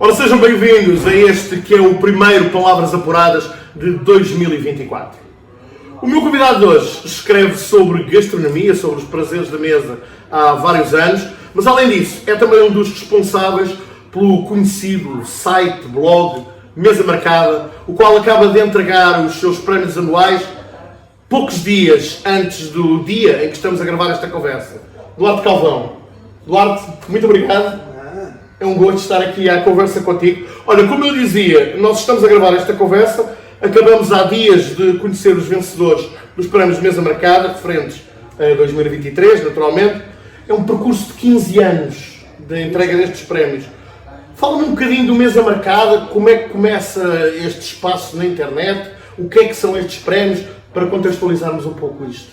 Ora, sejam bem-vindos a este que é o primeiro Palavras Apuradas de 2024. O meu convidado de hoje escreve sobre gastronomia, sobre os prazeres da mesa há vários anos, mas além disso é também um dos responsáveis pelo conhecido site, blog, Mesa Marcada, o qual acaba de entregar os seus prémios anuais poucos dias antes do dia em que estamos a gravar esta conversa. Duarte Calvão. Duarte, muito obrigado. É um gosto estar aqui à conversa contigo. Olha, como eu dizia, nós estamos a gravar esta conversa, acabamos há dias de conhecer os vencedores dos prémios Mesa Marcada, referentes a 2023, naturalmente. É um percurso de 15 anos de entrega destes prémios. Fala-me um bocadinho do Mesa Marcada, como é que começa este espaço na internet, o que é que são estes prémios, para contextualizarmos um pouco isto.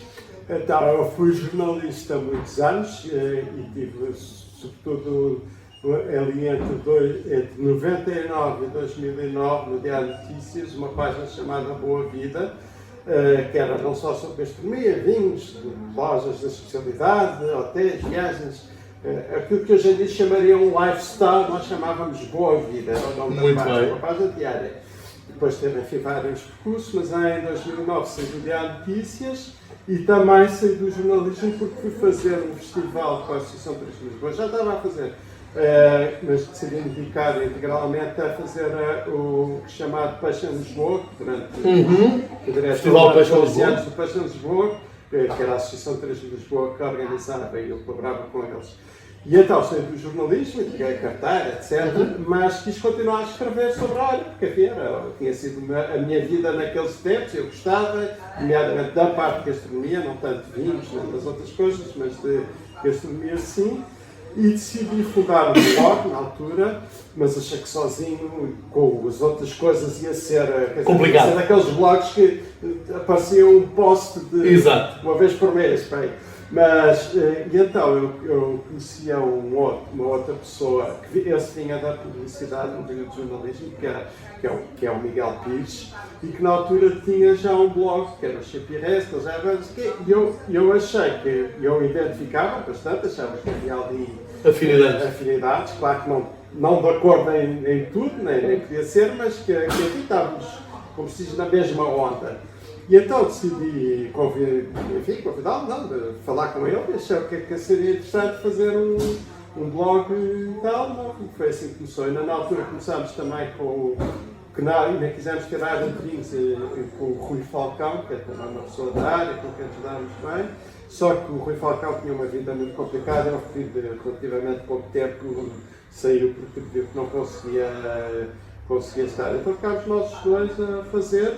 Então, eu fui jornalista há muitos anos e tive, sobretudo, ali entre 99 e 2009, no Diário de Notícias, uma página chamada Boa Vida, que era não só sobre gastronomia, vinhos, lojas de especialidade, hotéis, viagens, aquilo que hoje em dia chamaria um lifestyle, nós chamávamos Boa Vida, era o nome da página, uma página diária. Depois teve, enfim, vários percursos, mas em 2009 saí do Diário de Notícias e também saí do jornalismo porque fui fazer um festival com a Associação de Turismo de Lisboa. Já estava a fazer, mas decidi me dedicar integralmente a fazer o chamado Peixe em Lisboa, durante o Festival Peixe em Lisboa, do Peixe em Lisboa, que era a Associação de Turismo de Lisboa que organizava e eu colaborava com eles. E então saí do jornalismo, entreguei carteira, etc. Mas quis continuar a escrever sobre a área, porque tinha sido a minha vida naqueles tempos, eu gostava, nomeadamente da parte de gastronomia, não tanto de vinhos, nem das outras coisas, mas de gastronomia sim. E decidi fundar um blog na altura, mas achei que sozinho, com as outras coisas, ia ser complicado. Ia ser daqueles blogs que aparecia um post de uma vez por mês. Bem. Mas, e então, eu conhecia uma outra pessoa, que esse vinha da publicidade, não vinha do jornalismo, que é o Miguel Pires, e que na altura tinha já um blog, que era o Chapirés, e eu achei que eu identificava bastante, achava que havia ali afinidades, claro que não de acordo em tudo, nem podia ser, mas que aqui estávamos, como se diz, na mesma onda. E então decidi convidá-lo, falar com ele, e achei que seria interessante fazer um blog e tal. Foi assim que começou. E na altura começámos também com ainda quisemos tirar intrinhos com o Rui Falcão, que é também uma pessoa da área, com quem nos dávamos bem. Só que o Rui Falcão tinha uma vida muito complicada, ao fim de relativamente pouco tempo saiu porque viu que não conseguia estar. Então ficámos nós dois a fazer.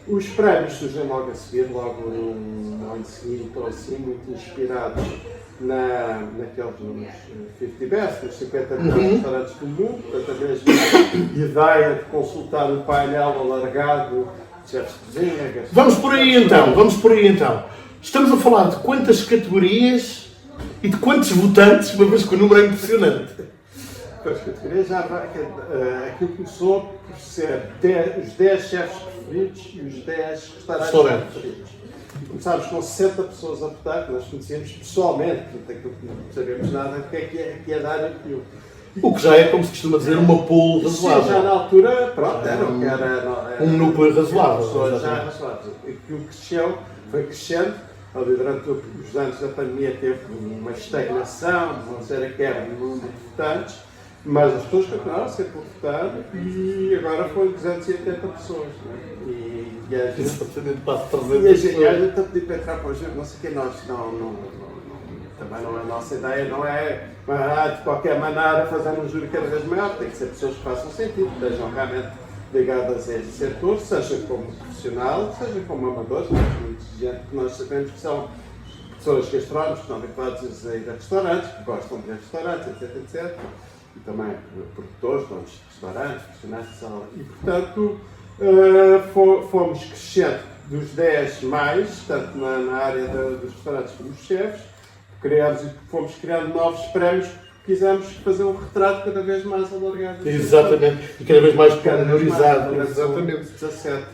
Os prémios surgem logo a seguir, logo no ano seguinte, ou assim, muito inspirados naqueles 50 Best, nos 50 melhores restaurantes do mundo, portanto a mesma ideia de consultar um painel alargado de chefes de cozinha. Vamos por aí então. Estamos a falar de quantas categorias e de quantos votantes, uma vez que o número é impressionante. As categorias aquilo começou por ser os 10 chefes preferidos e os 10 restaurantes preferidos. E começámos com 60 pessoas a votar, que nós conhecíamos pessoalmente, portanto não sabemos nada do que é que ia dar aquilo. O que já é, como se costuma dizer, uma pool razoável. Sim, já na altura, pronto, era um núcleo razoável. Pessoas já razoáveis. Aquilo cresceu, foi crescendo. Ali durante os anos da pandemia teve uma estagnação, não sei que era um número de votantes, mas as pessoas continuaram a ser por votar e agora foi 280 pessoas. E a gente está a pedir para entrar para o jogo, não sei o que nós também não é a nossa ideia, não é de qualquer maneira fazer um júri cada vez maior, tem que ser pessoas que façam sentido, que estejam realmente ligadas a este setor, seja como profissional, seja como amadores, muito gente que nós sabemos que são pessoas gastrónomas, que estão habituadas a ir a restaurantes, que gostam de restaurantes, etc. E também produtores, donos de restaurantes, profissionais de sala. E, portanto, fomos crescendo dos 10 mais, tanto na área dos restaurantes como dos chefes, fomos criando novos prémios, quisemos fazer um retrato cada vez mais alargado. Exatamente, e cada vez mais pormenorizado. Exatamente. 17.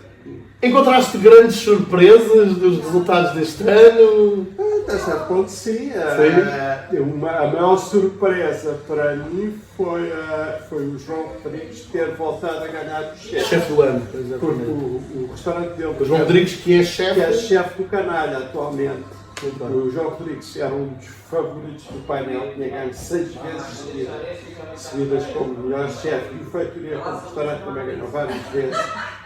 Encontraste grandes surpresas dos resultados deste ano? Até certo ponto, sim. A maior surpresa para mim foi o João Rodrigues ter voltado a ganhar o chefe. Chefe do ano, Porque o restaurante dele... O João Rodrigues, que é chefe do Canalha atualmente. O João Rodrigues era um dos favoritos do painel, tinha ganho 6 vezes seguidas como melhor chefe e o Feitoria como restaurante também ganhou várias vezes.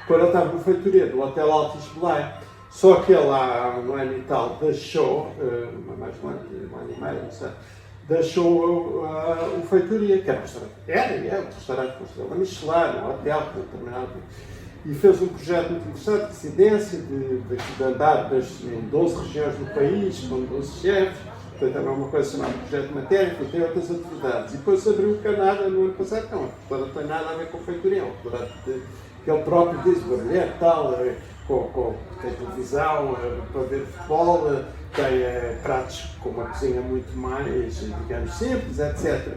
Quando eu estava no Feitoria do Hotel Altis Belém, só que ele há um ano e tal deixou, mais um ano e meio, não sei, deixou o Feitoria, que era um restaurante, é um restaurante com estrela Michelin, um hotel, determinado. E fez um projeto muito interessante de residência, de andar em 12 regiões do país, com 12 chefes, portanto era uma coisa chamada Projeto de Matéria, que tem outras atividades. E depois abriu o Canadá no ano passado, não, não tem nada a ver com feitoria, que ele próprio diz, barulhento, tal, tem televisão, para ver futebol, tem pratos com uma cozinha muito mais, digamos, simples, etc.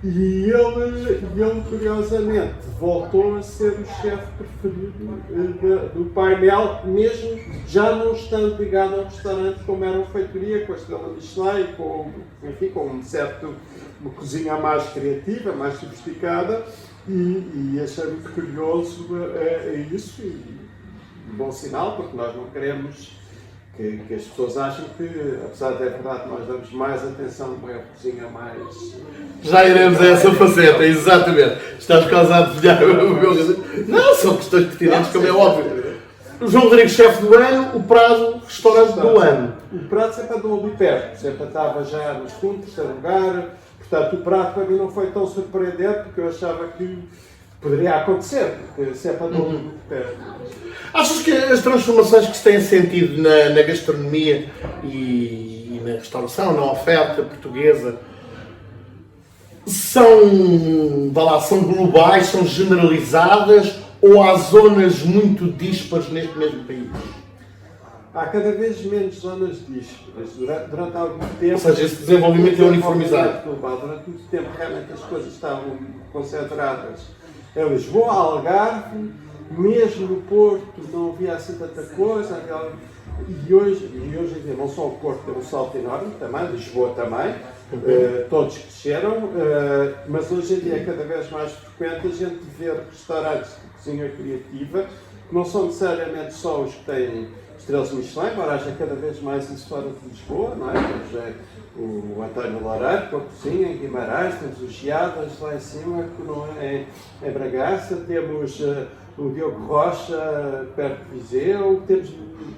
E ele, curiosamente, voltou a ser o chefe preferido do painel, mesmo já não estando ligado ao restaurante como era uma feitoria, com a estrela Michelin e com uma cozinha mais criativa, mais sofisticada, e achei muito curioso isso, e um bom sinal, porque nós não queremos que as pessoas acham que, apesar de verdade, nós damos mais atenção a uma cozinha mais... Já iremos a essa faceta, exatamente. Estás quase a adivinhar o meu... Não, são questões pertinentes, como é óbvio. O João Rodrigues, chefe do ano, o Prado, restaurante do ano. O Prado sempre andou ali perto, sempre estava já no segundo, terceiro lugar. Portanto, o Prado para mim não foi tão surpreendente, porque eu achava que poderia acontecer, porque sempre andou muito perto. Achas que as transformações que se têm sentido na gastronomia e na restauração, na oferta portuguesa, são globais, são generalizadas, ou há zonas muito díspares neste mesmo país? Há cada vez menos zonas díspares. Durante algum tempo... Ou seja, esse desenvolvimento é uniformizado. Durante muito tempo, realmente, as coisas estavam concentradas em Lisboa, Algarve, mesmo no Porto não havia assim tanta coisa. E hoje em dia, não só o Porto tem um salto enorme, também, Lisboa também, todos cresceram, mas hoje em dia é cada vez mais frequente a gente ver restaurantes de cozinha criativa, que não são necessariamente só os que têm estrelas Michelin, embora haja cada vez mais isso fora de Lisboa, não é? Temos o António Loureiro com a cozinha em Guimarães, temos os Chiadas lá em cima, em Bragança, temos o Diogo Rocha perto de Viseu, temos,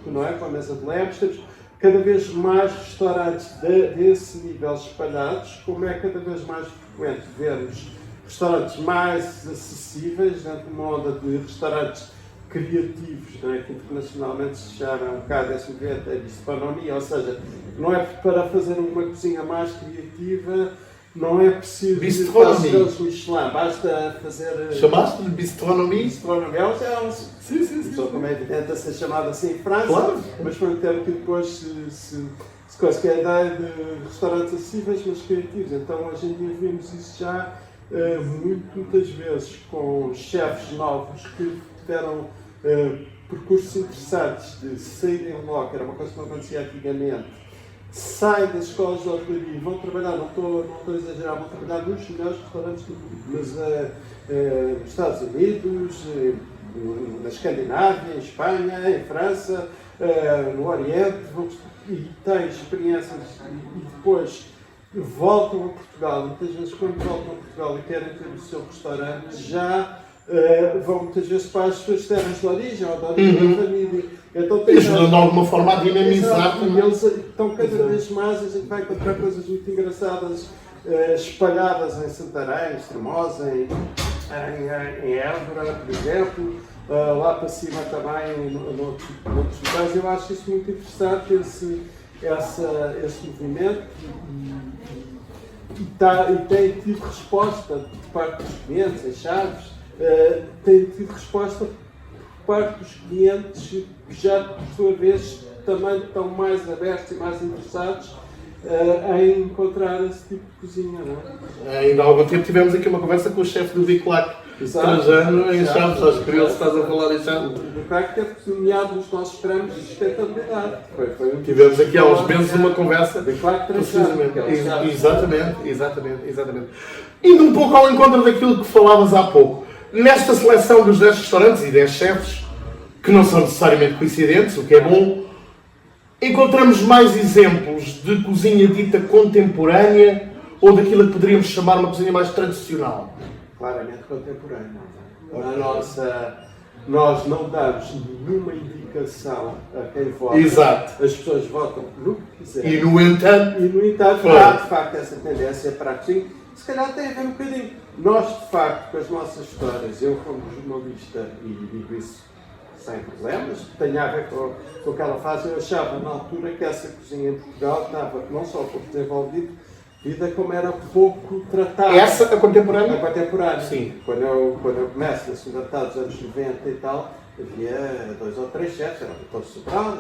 não é, com a Mesa de Lemos, temos cada vez mais restaurantes desse nível espalhados, como é cada vez mais frequente vermos restaurantes mais acessíveis, dentro de uma onda de restaurantes criativos, não é? Que internacionalmente se chama um bocado esse movimento de bistronomia, ou seja, não é para fazer uma cozinha mais criativa, não é preciso bistronomia. Michelin, basta fazer... Chamaste-lhe bistronomia? Bistronomia é um... Sim. Como é evidente a ser chamado assim em França, claro. Mas foi um termo que depois se coisa que é a ideia de restaurantes acessíveis, mas criativos. Então hoje em dia vimos isso já muitas vezes com chefes novos que tiveram percursos interessantes de saírem logo, que era uma coisa que não acontecia antigamente, saem das escolas de hotelaria e vão trabalhar, não estou a exagerar, vão trabalhar nos melhores restaurantes do mundo, mas nos Estados Unidos, na Escandinávia, em Espanha, em França, no Oriente, e têm experiências e depois voltam a Portugal. Muitas vezes, quando voltam a Portugal e querem ter o seu restaurante, já vão muitas vezes para as suas terras de origem ou da origem da família. Então, ajudam de alguma forma a dinamizar. E eles estão cada vez mais, a gente vai encontrar coisas muito engraçadas espalhadas em Santarém, em Estremoz, em Évora, por exemplo, lá para cima também, noutros lugares. Eu acho isso muito interessante, esse movimento, e tem tido resposta de parte dos clientes, em Chaves, tem tido resposta por parte dos clientes que já, por sua vez, também estão mais abertos e mais interessados em encontrar esse tipo de cozinha, não é? Ainda há algum tempo tivemos aqui uma conversa com o chefe do Biclac, Trajano em Chaves, acho curioso que estás a falar em Chaves. O facto teve nomeado nos nossos prémios de sustentabilidade. Tivemos aqui há uns meses uma conversa. De Clark Trajano. Exatamente. Indo um pouco ao encontro daquilo que falavas há pouco, nesta seleção dos 10 restaurantes e 10 chefes, que não são necessariamente coincidentes, o que é bom, encontramos mais exemplos de cozinha dita contemporânea ou daquilo que poderíamos chamar uma cozinha mais tradicional? Claramente contemporânea. Nós não damos nenhuma indicação a quem vota. Exato. As pessoas votam no que quiserem. E no entanto, há de facto essa tendência para a cozinha. Se calhar tem a ver um bocadinho. Nós, de facto, com as nossas histórias, eu como jornalista, e digo isso sem problemas, tem a ver com aquela fase, eu achava na altura que essa cozinha em Portugal estava não só pouco desenvolvida, como era pouco tratada. Essa é contemporânea? A contemporânea. Sim. Quando eu começo na segunda metade dos anos 90 e tal, havia 2 ou 3 chefes, era o Vitor Sobral,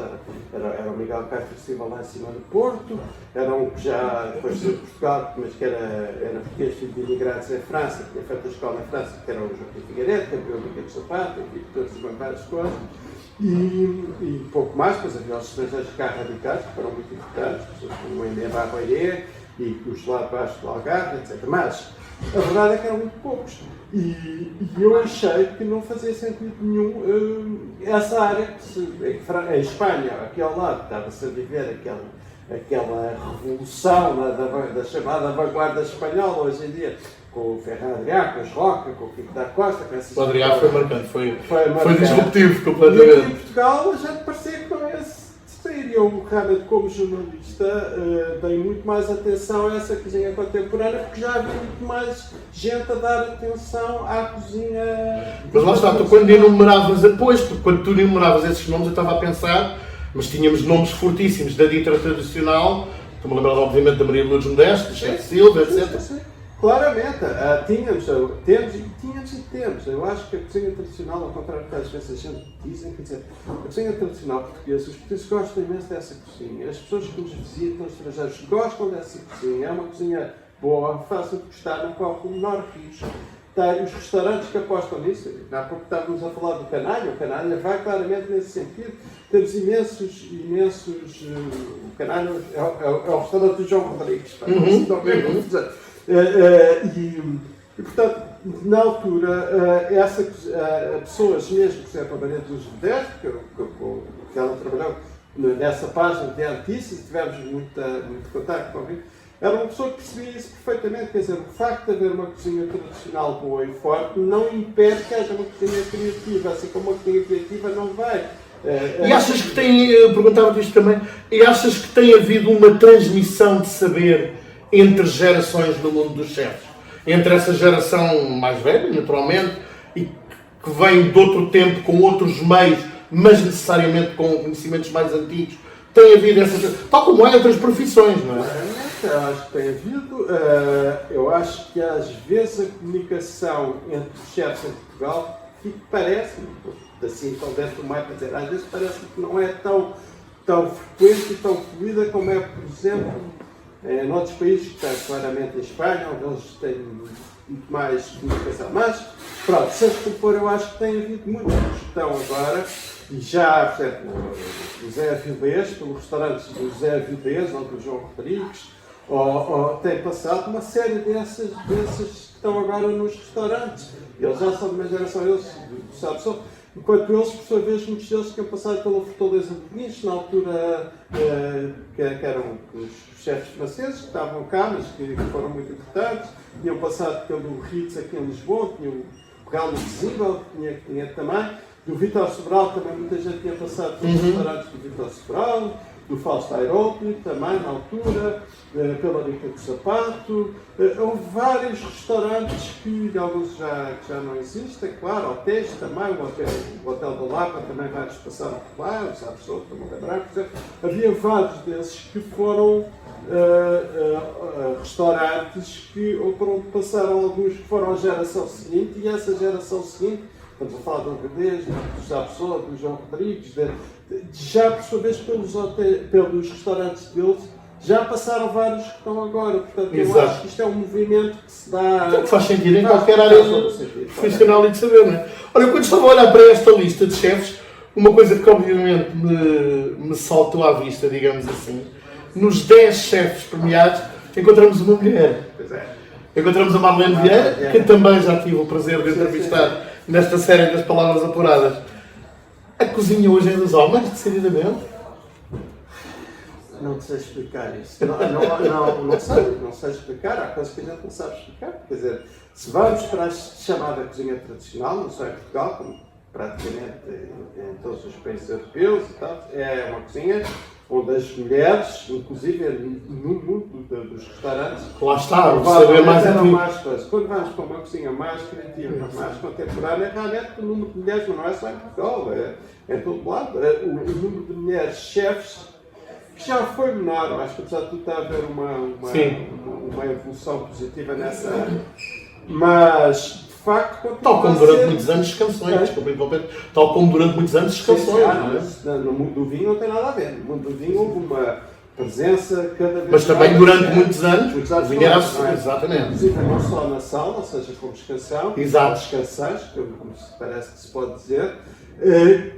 era o Miguel Castro Silva lá em cima do Porto, era um que já depois de Portugal, mas que era português, filho de imigrantes em França, que tinha feito a escola em França, que era o Joaquim Figueiredo, campeão do Guia de Sapato, todas várias coisas. E pouco mais, depois havia os estrangeiros cá radicados, que foram muito importantes, pessoas como o Emé Barroyer e os lá debaixo do Algarve, etc. Mas a verdade é que eram muito poucos. E eu achei que não fazia sentido nenhum essa área que em Espanha, aqui ao lado, estava-se a viver aquela revolução da chamada vanguarda espanhola hoje em dia, com o Ferran Adrià, com os Roca, com o Kiko da Costa, com essas... O Adrià foi marcante, foi marcante. Disruptivo E completamente. aqui em Portugal a gente parecia que não ia sair. Eu realmente, como jornalista, dei muito mais atenção a essa cozinha contemporânea, porque já havia muito mais gente a dar atenção à cozinha... Mas lá está, tu quando enumeravas, quando tu enumeravas esses nomes, eu estava a pensar, mas tínhamos nomes fortíssimos da dita tradicional, estou-me a lembrar obviamente da Maria de Lourdes Modesto, do Chefe Silva, etc. Sim. Claramente, temos. Eu acho que a cozinha tradicional, ao contrário do que às vezes a gente dizem, quer dizer, a cozinha tradicional portuguesa, os portugueses gostam imenso dessa cozinha, as pessoas que nos visitam, os estrangeiros, gostam dessa cozinha, é uma cozinha boa, fácil de gostar, não corre o menor risco. Tem os restaurantes que apostam nisso, há pouco estávamos a falar do Canalha, o Canalha vai claramente nesse sentido, temos imensos, o Canalha é o restaurante do João Rodrigues, e portanto, na altura, pessoas mesmo, por exemplo, a Maria de Lourdes Modesto, que ela trabalhou nessa página de notícias, tivemos muito contato com ele, era uma pessoa que percebia isso perfeitamente, quer dizer, o facto de haver uma cozinha tradicional boa e forte não impede que haja uma cozinha criativa, assim como uma cozinha criativa não vai. E achas que perguntava-te isto também, e achas que tem havido uma transmissão de saber entre gerações no mundo dos chefes? Entre essa geração mais velha, naturalmente, e que vem de outro tempo, com outros meios, mas necessariamente com conhecimentos mais antigos, tem havido essa... Tal como é outras profissões, não é? Eu acho que tem havido. Eu acho que às vezes a comunicação entre os chefes em Portugal parece-me, assim, tão dentro do meio para dizer, às vezes parece-me que não é tão frequente e tão fluida como é, por exemplo, noutros países, que está claramente em Espanha, onde eles têm muito mais comunicação. Mas, pronto, seja como for, eu acho que tem havido muita questão agora, e já, por exemplo, o Zé Avilés, pelos restaurantes do Zé Avilés, ou do João Rodrigues, tem passado uma série dessas que estão agora nos restaurantes. Eles já são de uma geração, enquanto eles, por sua vez, muitos deles tinham passado pela Fortaleza de Peniche, na altura que eram os chefes franceses, que estavam cá, mas que foram muito importantes, tinham passado pelo Ritz aqui em Lisboa, tinham o Real Visível, que tinha também, do Vitor Sobral também muita gente tinha passado pelos restaurantes do Vitor Sobral, do Fausto Aerópoli também na altura, pela Rica do Sapato. Houve vários restaurantes que alguns já não existem, claro, hotéis também, o Hotel da Lapa também vários passaram por lá, o Sapsou, como lembrar, por exemplo. Havia vários desses que foram restaurantes que passaram alguns que foram à geração seguinte, e essa geração seguinte, estamos a falar do Agadez, do Sapsou, do João Rodrigues, já por sua vez pelos restaurantes deles, já passaram vários que estão agora. Portanto, eu Exato. acho que isto é um movimento que se dá. Que faz sentido em qualquer área profissional e de saber, não é? Olha, quando estava a olhar para esta lista de chefes, uma coisa que obviamente me saltou à vista, digamos assim, nos 10 chefes premiados, encontramos uma mulher. Pois é. Encontramos a Marlene Vieira, que também já tive o prazer de entrevistar nesta série das Palavras Apuradas. A cozinha hoje é dos homens, decididamente? Não sei explicar isso. Não sei explicar. Há coisas que a gente não sabe explicar. Quer dizer, se vamos para a chamada cozinha tradicional, não só em Portugal, como praticamente em todos os países europeus e tal, é uma cozinha onde as mulheres, inclusive no mundo dos restaurantes, Lá está, o saber mais eram antigo. mais coisas. Quando vamos para uma cozinha mais criativa, mais contemporânea, realmente o número de mulheres, mas não é só em Portugal, é em todo lado. O número de mulheres chefes que já foi menor, eu acho que apesar de tudo está a haver uma evolução positiva nessa área. Mas, de facto, continua Tal como a durante ser... muitos anos descansões, desculpa interromper, tal como durante muitos anos descansões, não é? Mas no mundo do vinho não tem nada a ver. No mundo do vinho houve uma presença cada vez Mas também mais, durante muitos anos, o vinho era não é? exatamente. Inclusive não só na sala, ou seja, como descansão, Exato. descansais, como parece que se pode dizer,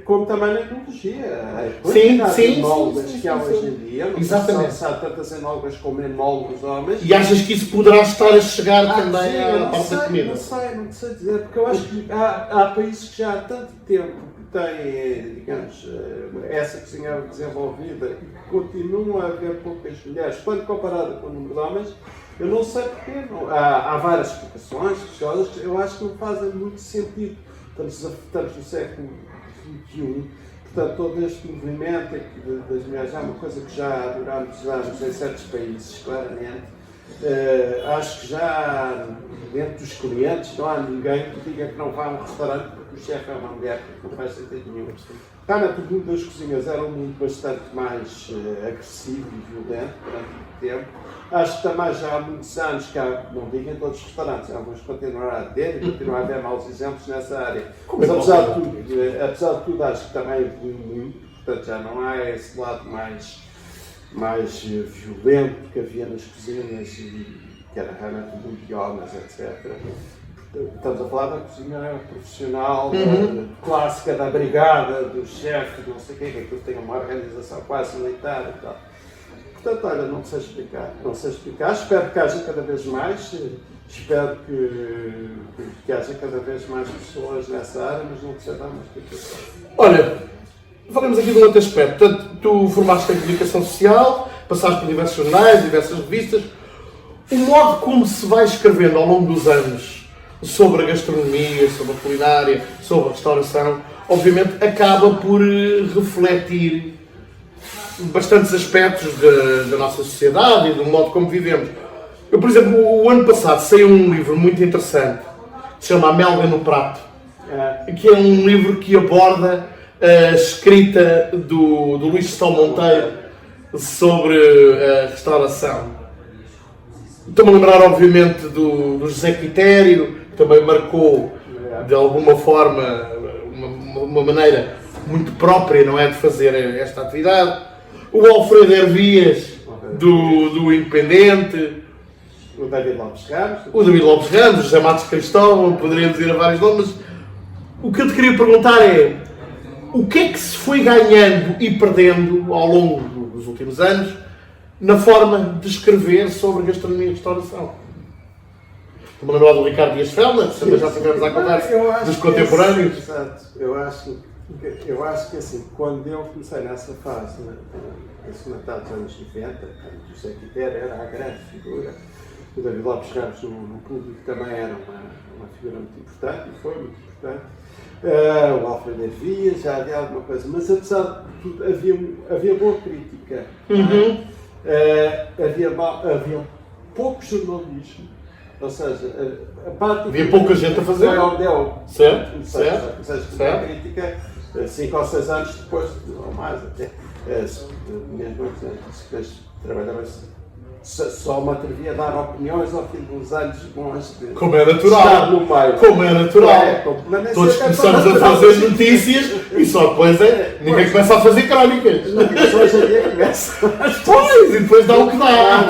como também na enologia. Sim, enólogas sim, que há sim, hoje sim. em dia, não Exatamente. se há tantas enólogas como enólogos homens. E achas que isso poderá estar a chegar também sim, à parte da comida? não sei dizer, porque eu acho que há países que já há tanto tempo que têm, digamos, essa cozinha desenvolvida e que continuam a haver poucas mulheres, quando comparada com o número de homens, eu não sei porquê. Há várias explicações, que eu acho que não fazem muito sentido. Estamos no século XXI, portanto, todo este movimento das mulheres é uma coisa que já durante anos em certos países, claramente. Acho que já dentro dos clientes não há ninguém que diga que não vá a um restaurante porque o chefe é uma mulher, porque não faz sentido nenhum. Realmente o mundo das cozinhas era um mundo bastante mais agressivo e violento durante muito tempo. Acho que também já há muitos anos que há, não digo em todos os restaurantes, alguns continuarão a ter e continuam a haver maus exemplos nessa área. Mas apesar de tudo, acho que também evoluiu muito, portanto já não há esse lado mais violento que havia nas cozinhas e que era realmente muito de homens, etc. Estamos a falar da cozinha profissional, clássica da brigada, do chefe, não sei o quê, que aquilo tem uma organização quase militar e tal. Portanto, olha, não sei explicar, espero que haja cada vez mais, espero que haja cada vez mais pessoas nessa área, mas não sei dar uma explicação. Olha, falamos aqui de um outro aspecto. Portanto, tu formaste em comunicação social, passaste por diversos jornais, diversas revistas. O modo como se vai escrevendo ao longo dos anos sobre a gastronomia, sobre a culinária, sobre a restauração, obviamente acaba por refletir bastantes aspectos da nossa sociedade e do modo como vivemos. Eu, por exemplo, o ano passado saiu um livro muito interessante que se chama A Melga no Prato, que é um livro que aborda a escrita do Luís Gestão Monteiro sobre a restauração. Estou-me a lembrar, obviamente, do José Quitério, que também marcou, de alguma forma, uma maneira muito própria, não é, de fazer esta atividade. O Alfredo Hervias, do Independente. O David Lopes Ramos. O David Lopes Ramos, o José Matos Cristóvão, poderíamos ir a vários nomes, mas o que eu te queria perguntar é o que é que se foi ganhando e perdendo ao longo dos últimos anos na forma de escrever sobre gastronomia e restauração? Estou-me a lembrar do Ricardo Dias Fellner, também já tivemos a conversa dos contemporâneos. Exato, eu acho que assim, quando eu comecei nessa fase, esse Natal dos anos 90, o José Quitério era a grande figura, o David Lopes Ramos no público também era uma figura muito importante, e foi muito importante. O Alfredo Hervias, já havia alguma coisa, mas apesar de tudo havia boa crítica. Havia pouco jornalismo, ou seja, a parte havia pouca gente a fazer. Foi onde eu Certo. a crítica 5 ou 6 anos depois, ou mais até, mesmo depois trabalhava só me atrevia a dar opiniões ao fim de uns anos bons de como é natural. estar no meio. Como é natural. Mas nem Todos sempre é começamos a natural. fazer notícias E só depois ninguém começa a fazer crónicas. Só hoje em dia começa. Pois, e depois dá o que dá.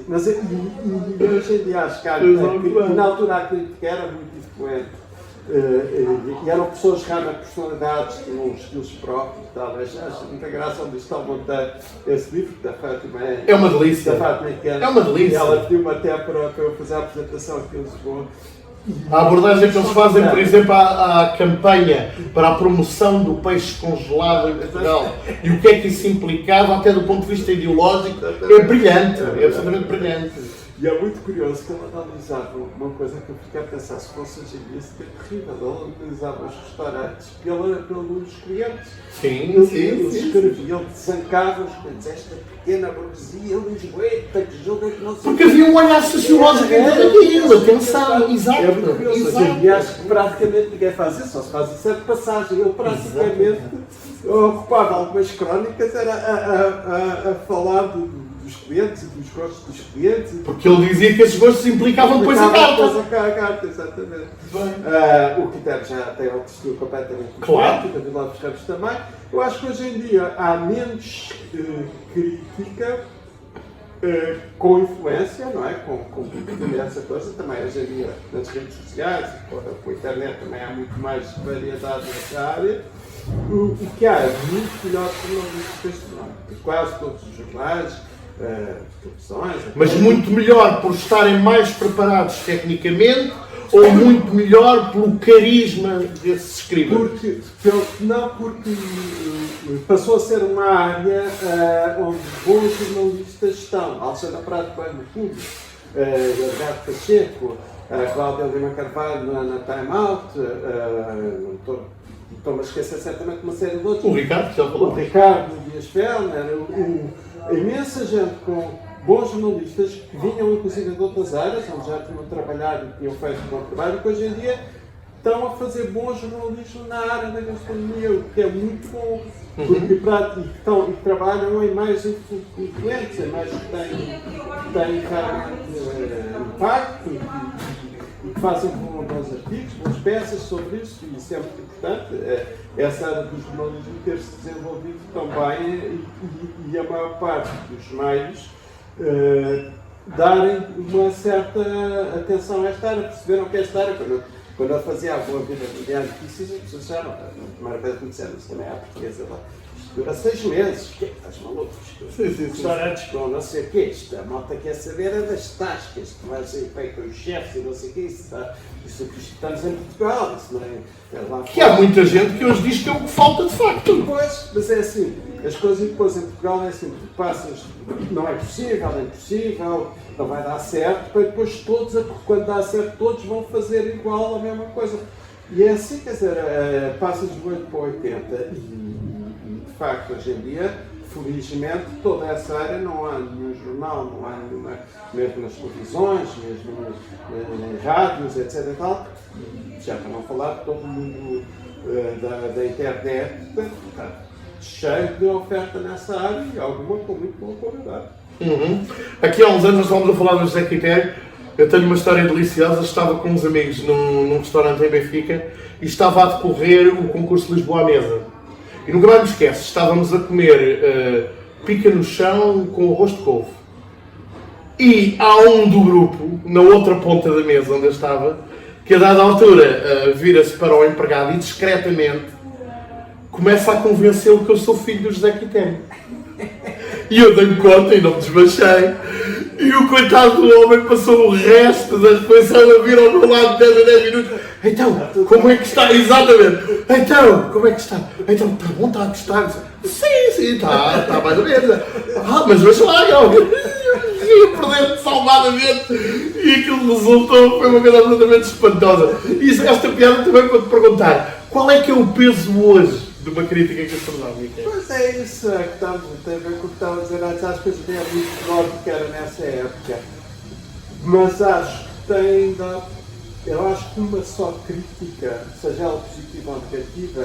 Mas hoje em dia acho que na altura a crítica era muito diferente. E eram pessoas realmente personalidades, tinham uns estilos próprios e tal. Acho muita graça onde está montando esse livro da Fátima. É uma delícia. É uma delícia. Ela pediu-me até para eu fazer a apresentação aqui em Lisboa. A abordagem que eles fazem, por exemplo, à campanha para a promoção do peixe congelado em Portugal e o que é que isso implicava, até do ponto de vista ideológico, é brilhante, é absolutamente brilhante. E é muito curioso que ele analisava uma coisa que eu fiquei a pensar, se fosse hoje em dia, seria terrível. Ele analisava os restaurantes pelos clientes. Sim. Ele escrevia, ele desancava os clientes, esta pequena burguesia lisboeta que julga que não se... Porque havia um olhar sociológico em tudo aquilo, atenção, exato. É muito curioso, hoje em dia acho que praticamente ninguém faz isso, só se faz isso é de passagem. Ele praticamente ocupava algumas crónicas, era a falar dos clientes e dos gostos dos clientes. Porque ele dizia que esses gostos implicavam depois a carta. A carta, exatamente. O Quitério já tem outro estilo completamente claro. diferente, o David Ramos também. Eu acho que hoje em dia há menos crítica com influência, não é? Com essa coisa. Também hoje em dia nas redes sociais, com a internet também há muito mais variedade nessa área. O que há é muito melhor jornalistas, quase todos os jornais, televisões. Mas muito melhor por estarem mais preparados tecnicamente ou muito melhor pelo carisma desses escribas? Porque passou a ser uma área onde bons jornalistas estão. Alexandre Prado Coelho no Público, Edgardo Pacheco, Cláudia Lima Carvalho na Time Out, estou-me a esquecer certamente uma série de outros. O Ricardo, já falou. O Ricardo Dias Fellner, a imensa gente com bons jornalistas que vinham inclusive de outras áreas, onde já tinham trabalhado e tinham feito bom trabalho, que hoje em dia estão a fazer bom jornalismo na área da gastronomia, o que é muito bom, porque trabalham em mais influentes, em mais que têm impacto e que fazem bons artigos, boas peças sobre isso, e isso é muito importante. Essa área do jornalismo ter-se desenvolvido também e a maior parte dos meios darem uma certa atenção a esta área, perceberam que esta área, quando eu fazia a Boa Vida do Diário de Notícias, as pessoas disseram, a primeira vez que me disseram, isso também é a portuguesa lá, isto dura 6 meses, o que é que estás maluco? Restaurantes com não sei o quê, isto, a malta quer saber é das tascas, que vai ser feito os chefes e não sei o quê, isso estamos em Portugal, isso não é lá. Que há muita gente que hoje diz que é o que falta de facto. Pois, mas é assim, as coisas depois em Portugal é assim, tu passas, não é impossível, não vai dar certo, para depois quando dá certo, todos vão fazer igual a mesma coisa. E é assim, quer dizer, passas de 8 para 80 e de facto hoje em dia, felizmente, toda essa área não há nenhum jornal, não há nenhuma, mesmo nas televisões, mesmo nas rádios, etc. E tal, já para não falar de todo o mundo da internet, está cheio de oferta nessa área e alguma com muito boa qualidade. Aqui há uns anos nós estávamos a falar do José Quitério. Eu tenho uma história deliciosa. Estava com uns amigos num restaurante em Benfica e estava a decorrer o concurso de Lisboa à mesa. E nunca mais me esqueço, estávamos a comer pica no chão com arroz de couve. E há um do grupo, na outra ponta da mesa onde eu estava, que a dada altura vira-se para o empregado e discretamente começa a convencê-lo que eu sou filho do José Quitério. E eu dei-me conta e não me desmanchei. E o coitado do homem passou o resto da refeição a vir ao meu lado 10 a 10 minutos. Então, como é que está? Exatamente. Então, como é que está? Então, está bom, está a gostar? Sim, está mais ou menos. Mas veja lá, eu ia perdendo salvadamente. E aquilo resultou, foi uma coisa absolutamente espantosa. E isso esta piada também para te perguntar, qual é que é o peso hoje de uma crítica gastronómica? Pois é isso, tem a ver com o que estava a dizer antes, acho que a gente é muito melhor do que era nessa época. Mas acho que tem dado, eu acho que uma só crítica, seja ela positiva ou negativa,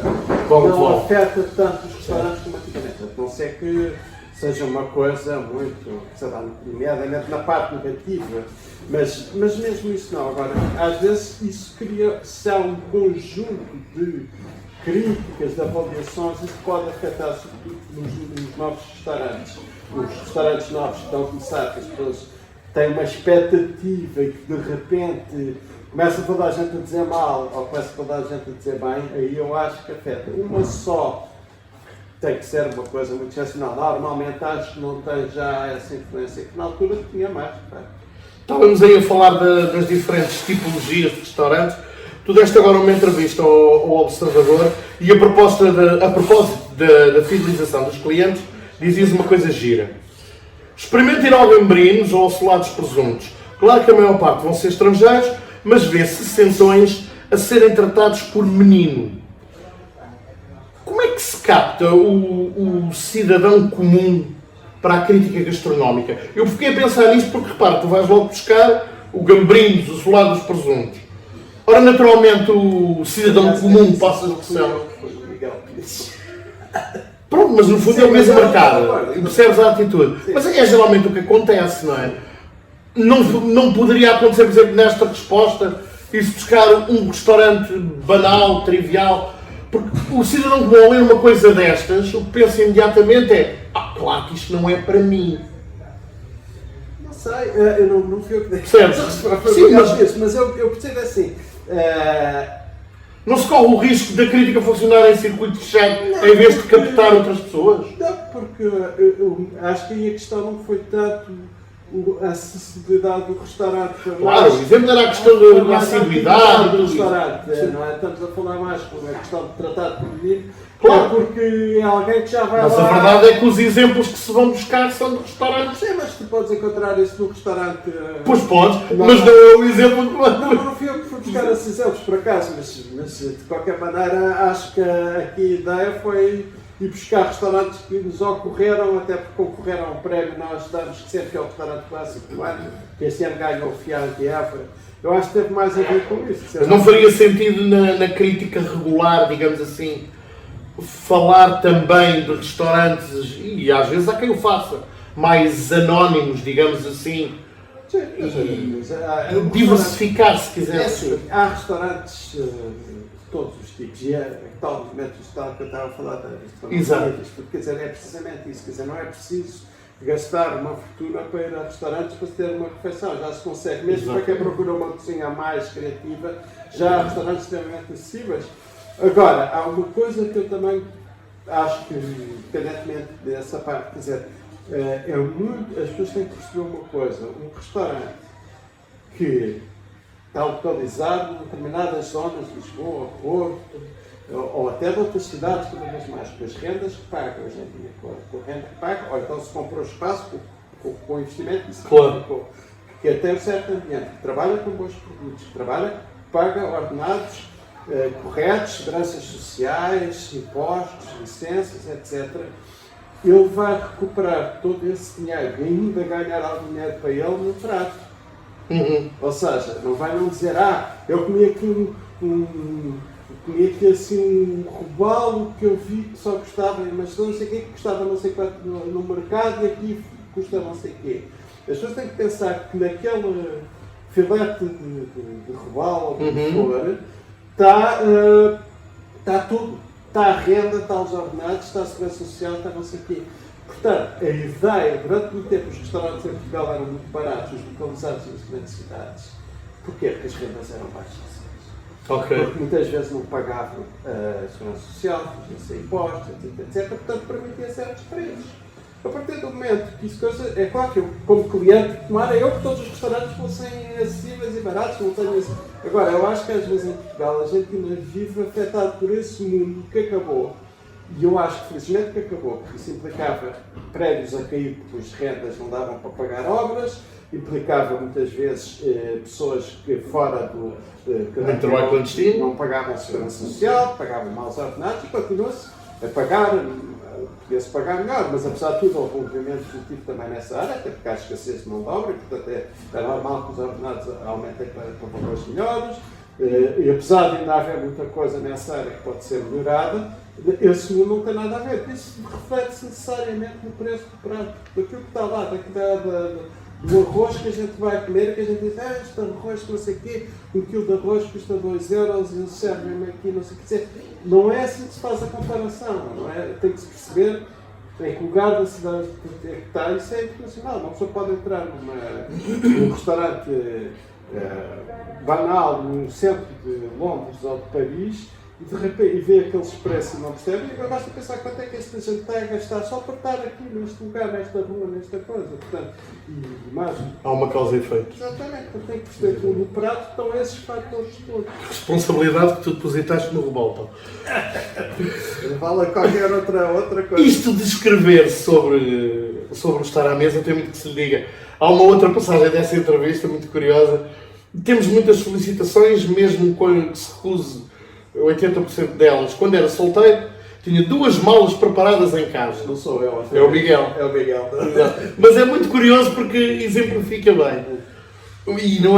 não afeta tanto os restaurantes como antigamente. A não ser que seja uma coisa muito, sei lá, nomeadamente na parte negativa, mas mesmo isso não. Agora, às vezes isso cria, se há um conjunto de críticas, de avaliações, isso pode afetar sobretudo nos novos restaurantes. Os restaurantes novos que estão a começar, que as pessoas têm uma expectativa e que de repente começa toda a gente a dizer mal ou começa toda a gente a dizer bem, aí eu acho que afeta. Uma só tem que ser uma coisa muito excepcional. Normalmente acho que não tem já essa influência, que na altura tinha mais. Estávamos aí a falar das diferentes tipologias de restaurantes. Tu deste agora uma entrevista ao Observador e a propósito da fidelização dos clientes, dizias uma coisa gira. Experimente ir ao Gambrinhos ou ao Solado dos Presuntos. Claro que a maior parte vão ser estrangeiros, mas vê-se sessões a serem tratados por menino. Como é que se capta o cidadão comum para a crítica gastronómica? Eu fiquei a pensar nisto porque, repara, tu vais logo buscar o Gambrinhos, o Solado dos Presuntos. Ora, naturalmente, o cidadão comum passa a expressão. Pronto, mas no fundo é o mesmo mercado. E percebes a atitude. Mas é geralmente o que acontece, não é? Não poderia acontecer, por exemplo, nesta resposta, ir-se buscar um restaurante banal, trivial. Porque o cidadão comum, ao ler uma coisa destas, o que pensa imediatamente é: claro que isto não é para mim. Não sei, eu não fui eu que dei. Percebes? Sim, mas eu percebo assim. Não se corre o risco da crítica funcionar em circuito fechado em vez de captar outras pessoas? Não, porque eu acho que aí a questão não foi tanto a acessibilidade do restaurante. Claro, o exemplo era a questão da assiduidade do restaurante. Não é? Estamos a falar mais com a questão de tratar de menino. Claro. Porque é alguém que já vai mas lá. Mas a verdade é que os exemplos que se vão buscar são de restaurantes. Sim, mas tu podes encontrar isso no restaurante. Pois podes, mas não é o exemplo que não fui eu que fui buscar esses exemplos por acaso, mas de qualquer maneira acho que aqui a ideia foi ir buscar restaurantes que nos ocorreram, até porque concorreram a um prémio nós damos, que sempre é o restaurante clássico do ano, que este ano ganhou o Fiat de Évora. Eu acho que teve mais a ver com isso. Mas não faria sentido na crítica regular, digamos assim, falar também de restaurantes, e às vezes há quem o faça, mais anónimos, digamos assim, sim, diversificar, se quiser. É assim, há restaurantes de todos os tipos, e é tal momento o restaurante que eu estava a falar Exato. Quer dizer, é precisamente isso, quer dizer, não é preciso gastar uma fortuna para ir a restaurantes para ter uma refeição, já se consegue, mesmo para quem procura uma cozinha mais criativa, já há restaurantes extremamente acessíveis. Agora, há uma coisa que eu também acho que, independentemente dessa parte, quer dizer, as pessoas têm que perceber uma coisa: um restaurante que está localizado em determinadas zonas de Lisboa, Porto, ou até de outras cidades, cada vez mais, com as rendas que paga hoje em dia, com a renda que paga, ou então se comprou espaço com investimento, claro. Que até um certo ambiente, que trabalha com bons produtos, que trabalha, paga ordenados corretos, seguranças sociais, impostos, licenças, etc., ele vai recuperar todo esse dinheiro e ainda ganhar algum dinheiro para ele no prato. Ou seja, não vai não dizer: eu comi aqui comi aqui assim um robalo que eu vi que só custava, mas não sei o quê, que custava não sei quanto no mercado e aqui custa não sei o quê. As pessoas têm que pensar que naquele filete de robalo ou de flor, está tudo. Está a renda, está os ordenados, está a segurança social, está não sei o quê. Portanto, a ideia, durante muito tempo os restaurantes em Portugal eram muito baratos, os localizados nas grandes cidades. Porquê? Porque as rendas eram baixas. Okay. Porque muitas vezes não pagavam a segurança social, faziam-se impostos, etc. Portanto, permitia certos preços. A partir do momento que isso é claro que eu, como cliente, tomara eu que todos os restaurantes fossem acessíveis e baratos, não tenho isso. Agora, eu acho que às vezes em Portugal a gente ainda vive afetado por esse mundo que acabou, e eu acho que felizmente que acabou, porque isso implicava prédios a cair porque as rendas não davam para pagar obras, implicava muitas vezes pessoas que fora do trabalho clandestino não pagavam segurança social, pagavam maus ordenados e continua-se a pagar. Podia-se pagar melhor, mas apesar de tudo houve um movimento positivo também nessa área, até porque há escassez de mão de obra, e portanto é normal que os ordenados aumentem para valores melhores, e apesar de ainda haver muita coisa nessa área que pode ser melhorada, esse não tem nada a ver. Isso reflete-se necessariamente no preço do prato. Daquilo que está lá, do arroz que a gente vai comer, que a gente diz, este arroz não sei o quê, 1 quilo de arroz custa 2 euros e eles servem aqui, não sei o quê. Não é assim que se faz a comparação, não é? Tem que se perceber em que lugar da cidade que está, isso é internacional. Uma pessoa pode entrar num restaurante banal no centro de Londres ou de Paris e de repente ver aqueles preços e não percebe, e basta pensar quanto é que esta gente está a gastar só para estar aqui neste lugar, nesta rua, nesta coisa. Portanto, e mais. Há uma causa e efeito. Exatamente, portanto, tem que perceber que no prato estão esses fatores todos. Responsabilidade que tu depositaste no revolta. Vale qualquer outra coisa. Isto de escrever sobre o estar à mesa tem muito que se lhe diga. Há uma outra passagem dessa entrevista muito curiosa. Temos muitas solicitações, mesmo quando se recuse 80% delas. Quando era solteiro, tinha 2 malas preparadas em casa. Não sou eu. É o Miguel. É o Miguel. Mas é muito curioso porque exemplifica bem. E não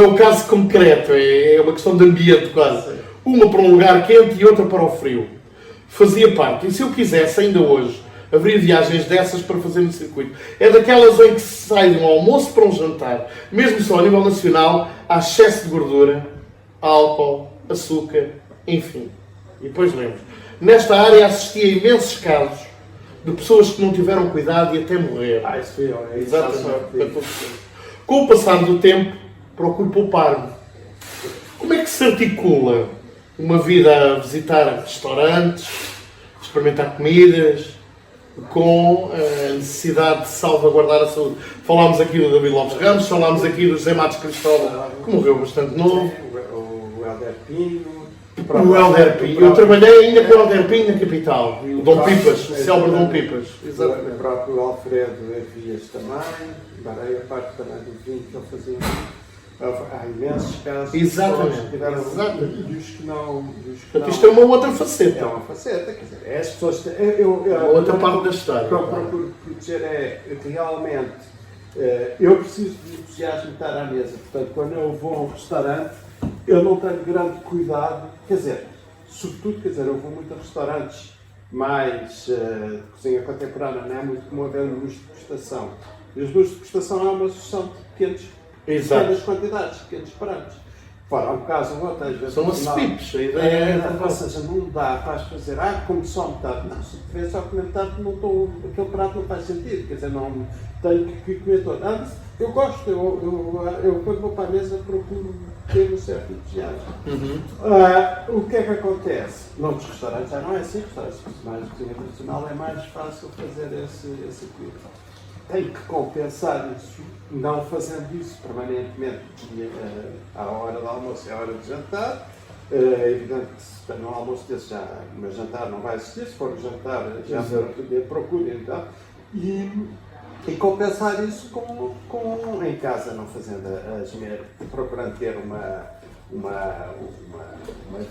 é o caso concreto, é uma questão de ambiente quase. Uma para um lugar quente e outra para o frio. Fazia parte. E se eu quisesse, ainda hoje, haveria viagens dessas para fazer no circuito. É daquelas em que se sai de um almoço para um jantar, mesmo só a nível nacional, há excesso de gordura, álcool, açúcar, enfim. E depois lembro. Nesta área assisti a imensos casos de pessoas que não tiveram cuidado e até morreram. Isso foi eu. Exatamente. Com o passar do tempo, procuro poupar-me. Como é que se articula uma vida a visitar restaurantes, experimentar comidas, com a necessidade de salvaguardar a saúde? Falámos aqui do David Lopes Ramos, falámos aqui do José Matos Cristóvão, que morreu bastante novo. O Helder Pinho. O Helder Pinho. Eu trabalhei ainda com o Helder Pinho na capital. O Dom Pipas, o célebre Dom Pipas. O próprio Alfredo Avias também. Darei a parte também do vinho que ele fazia. Há imensos casos. Exatamente. E os que não. Portanto, isto é uma outra faceta. É uma faceta, quer dizer, é as pessoas. Uma outra parte da história. O que eu procuro dizer é que realmente eu preciso de entusiasmo de estar à mesa. Portanto, quando eu vou a um restaurante, eu não tenho grande cuidado. Quer dizer, sobretudo, eu vou muito a restaurantes mais de cozinha contemporânea, não é muito como haver menus de degustação. E os menus de degustação é uma sucessão de pequenas quantidades, pequenos pratos. Fora um caso ou outro, às vezes. São as pips, a ideia é. Ou seja, não dá para fazer, como só metade. Não, se tiver só comer metade, aquele prato não faz sentido. Quer dizer, não tenho que comer todo. Antes, eu gosto, eu quando vou para a mesa procuro ter um certo entusiasmo. O que é que acontece? Noutros restaurantes já não é assim, restaurantes mais de cozinha tradicional é mais fácil fazer esse equilíbrio. Tem que compensar isso, não fazendo isso permanentemente à hora do almoço e à hora do jantar. É evidente que se tem um almoço desse o meu jantar não vai existir, se for um jantar já procure então. E compensar isso com em casa, não fazendo procurando ter uma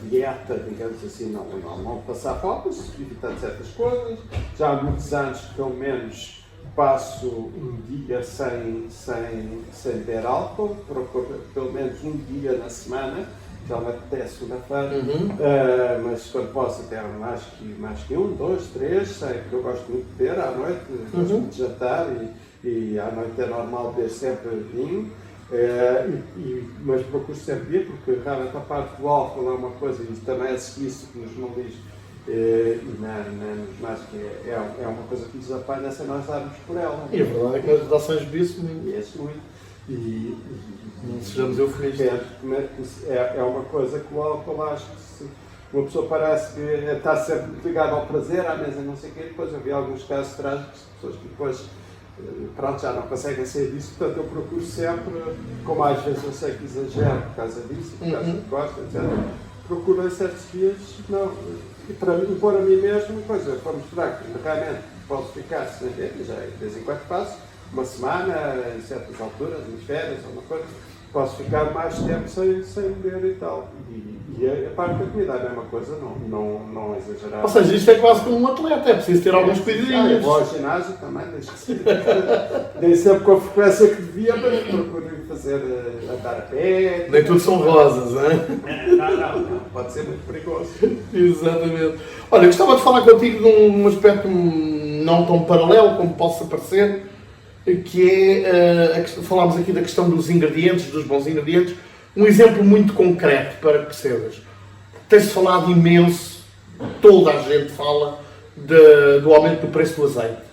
dieta, digamos assim, não passar fome, evitando certas coisas. Já há muitos anos que pelo menos passo um dia sem beber álcool, pelo menos um dia na semana, já me apetece segunda-feira, mas quando posso até mais que 1, 2, 3, sei que eu gosto muito de beber à noite, gosto muito de jantar e à noite é normal beber sempre vinho, mas procuro sempre beber porque realmente a parte do álcool é uma coisa, e também assisti isso que nos não diz, mas que é uma coisa que nos apanha sem nós darmos por ela. E a verdade é que as relações bebem-se muito. E não sejamos eufemistas. É uma coisa que o álcool, acho que se uma pessoa parece que está sempre ligada ao prazer, à mesa, não sei o quê, depois eu vi alguns casos trágicos de pessoas que depois já não conseguem sair disso, portanto eu procuro sempre, como às vezes eu sei que exagero por causa disso, por causa de gosto, etc. Procuro em certos dias, não. E para mim, pôr a mim mesmo, uma coisa, para mostrar que realmente posso ficar sem beber, já de vez em quando faço, uma semana, em certas alturas, nas férias, ou uma coisa, posso ficar mais tempo sem beber e tal. E a parte da comida é a mesma coisa, não exagerar. Ou seja, isto é quase como um atleta, é preciso ter alguns cuidadinhos. Eu vou ao ginásio também, desde que se nem sempre com a frequência que devia, mas procuro fazer fazer andar a pé. Nem tudo são rosas, não é? Não, pode ser muito perigoso. Exatamente. Olha, eu gostava de falar contigo de um aspecto não tão paralelo como possa parecer, que é, falámos aqui da questão dos ingredientes, dos bons ingredientes, um exemplo muito concreto para que percebas. Tem-se falado imenso, toda a gente fala do aumento do preço do azeite.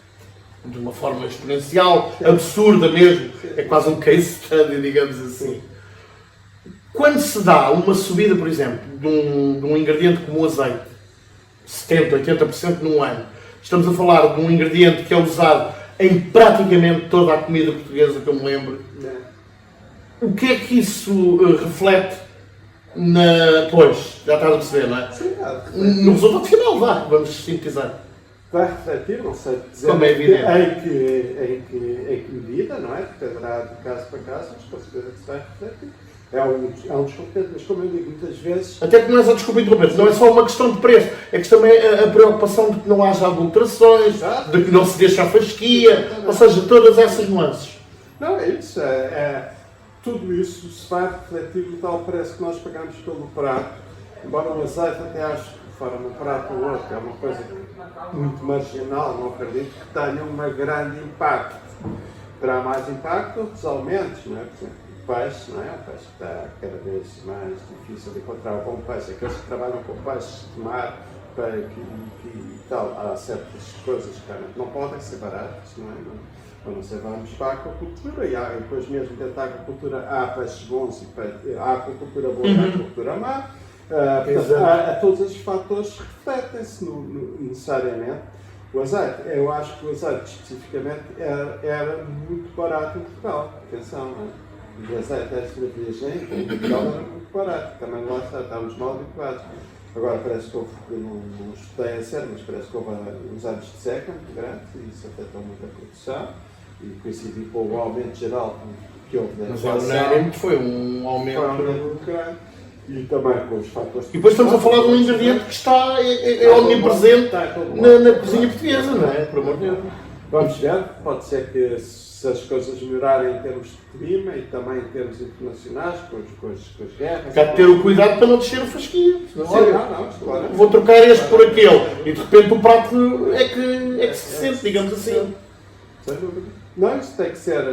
De uma forma exponencial, absurda mesmo, é quase um case study, digamos assim. Quando se dá uma subida, por exemplo, de um ingrediente como o azeite, 70%, 80% num ano, estamos a falar de um ingrediente que é usado em praticamente toda a comida portuguesa que eu me lembro. O que é que isso reflete Pois, já estás a perceber, não é? Sim, No resultado final, vamos sintetizar. vai refletir, não sei dizer Como é evidente. em que medida, não é? Dependerá de caso para caso, mas com certeza que se vai refletir. É um desconto, mas como eu digo muitas vezes. Até que não é só, desculpa interromper, não é só uma questão de preço, é que também a preocupação de que não haja adulterações, Exato. de que não se deixe a fasquia, ou seja, todas essas nuances. Não, é isso. Tudo isso se vai refletir no tal preço que nós pagamos pelo prato. Embora o azeite até acho que fora um prato ou outro é uma coisa muito marginal, não acredito que tenha um grande impacto. Terá mais impacto outros aumentos, não é? Por exemplo, o peixe, não é? O peixe está cada vez mais difícil de encontrar o bom peixe. Aqueles que trabalham com peixes de mar e tal, há certas coisas que realmente não podem ser baratas, não é? Não sei, vamos para a aquacultura e depois mesmo dentro da aquacultura há peixes bons e há aquacultura boa e há aquacultura má. Portanto, todos esses fatores refletem-se necessariamente. O azeite, eu acho que o azeite especificamente era muito barato em Portugal. Atenção, não é? O azeite extra virgem em Portugal era muito barato. Também lá estávamos mal habituados. Agora parece que houve, não estudei a sério, mas parece que houve uns anos de seca muito grandes e isso afetou muito a produção e coincidiu com o aumento geral que houve da inflação. Mas foi um aumento muito grande. E também com os fatores. E depois estamos a falar de um ingrediente que está omnipresente na cozinha portuguesa, não é? Por amor de Deus. Vamos ver, pode ser que se as coisas melhorarem em termos de clima e também em termos internacionais, com as guerras. Há de ter o cuidado para não descer o fasquia. Claro. Vou trocar este por aquele e de repente o prato é que se sente, digamos assim. Sem dúvida. Não, isso tem que ser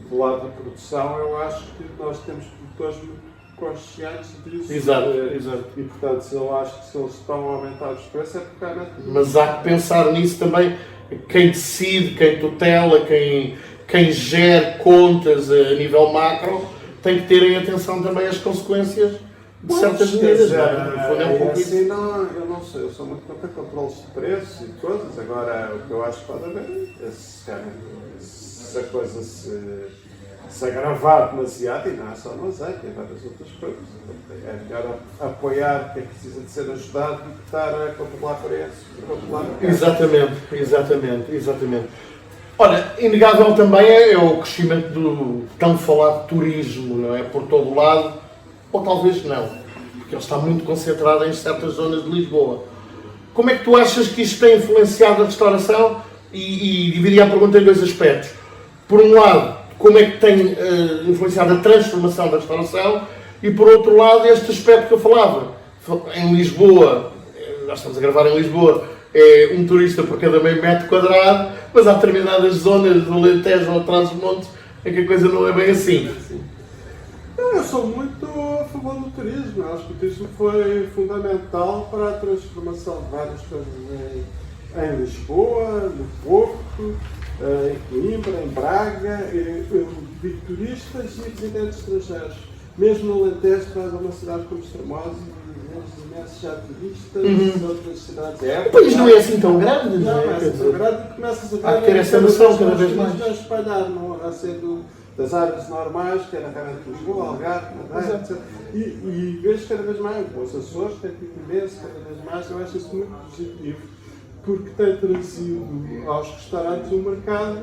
do lado da produção. Eu acho que nós temos produtores muito conscientes disso. Exato. E portanto, eu acho que se eles estão a aumentar os preços é porque realmente. Mas há que pensar nisso também. Quem decide, quem tutela, quem gera contas a nível macro, tem que terem atenção também às consequências de certas medidas. Assim, eu não sei, eu sou muito contra controles de preços e coisas. Agora, o que eu acho que pode haver é se a coisa se agravar demasiado, e não é só no azeite, tem várias outras coisas. É melhor apoiar quem precisa de ser ajudado do que estar a controlar preços. Exatamente. Olha, inegável também é o crescimento do tão falado turismo, não é? Por todo o lado, ou talvez não, porque ele está muito concentrado em certas zonas de Lisboa. Como é que tu achas que isto tem influenciado a restauração? E dividiria a pergunta em dois aspectos. Por um lado, como é que tem influenciado a transformação da restauração e, por outro lado, este aspecto que eu falava. Em Lisboa, nós estamos a gravar em Lisboa, é um turista por cada meio metro quadrado, mas há determinadas zonas do Alentejo ou atrás dos montes em que a coisa não é bem assim. Eu sou muito a favor do turismo. Eu acho que o turismo foi fundamental para a transformação de várias coisas em Lisboa, no Porto, em Coimbra, em Braga. Eu digo turistas e residentes estrangeiros. Mesmo no Alentejo, que é uma cidade como Estremoz, imensos já turistas, outras cidades. O país não é assim tão grande, não é? Não é assim tão grande e começas a ver. Há que ter essa noção cada vez mais. A espalhar, não a ser das áreas normais, que era realmente Lisboa, Algarve, Madeira, etc. E vejo cada vez mais, os Açores têm tido imenso, cada vez mais. Eu acho isso muito positivo, porque tem trazido aos restaurantes um mercado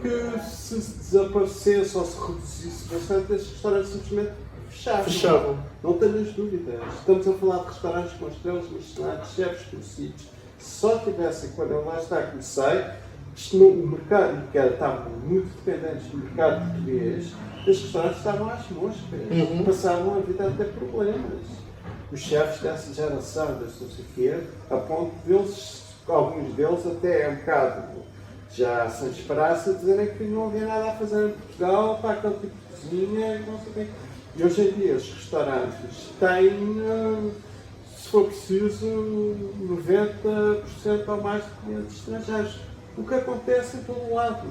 que, se desaparecesse ou se reduzisse bastante, estes restaurantes simplesmente fechavam. Não tenhas dúvidas. Estamos a falar de restaurantes com estrelas, Michelin, chefes conhecidos. Se só tivessem, quando eu lá está, comecei, o mercado, que estavam muito dependentes do mercado português, os restaurantes estavam às moscas, passavam a vida a ter problemas. Os chefes dessa geração, dessa não sei o quê, a ponto deles, alguns deles até um bocado já sem esperança, dizerem que não havia nada a fazer em Portugal para aquele tipo de cozinha e não sei o quê. E hoje em dia os restaurantes têm, se for preciso, 90% ou mais de clientes estrangeiros. O que acontece em todo lado.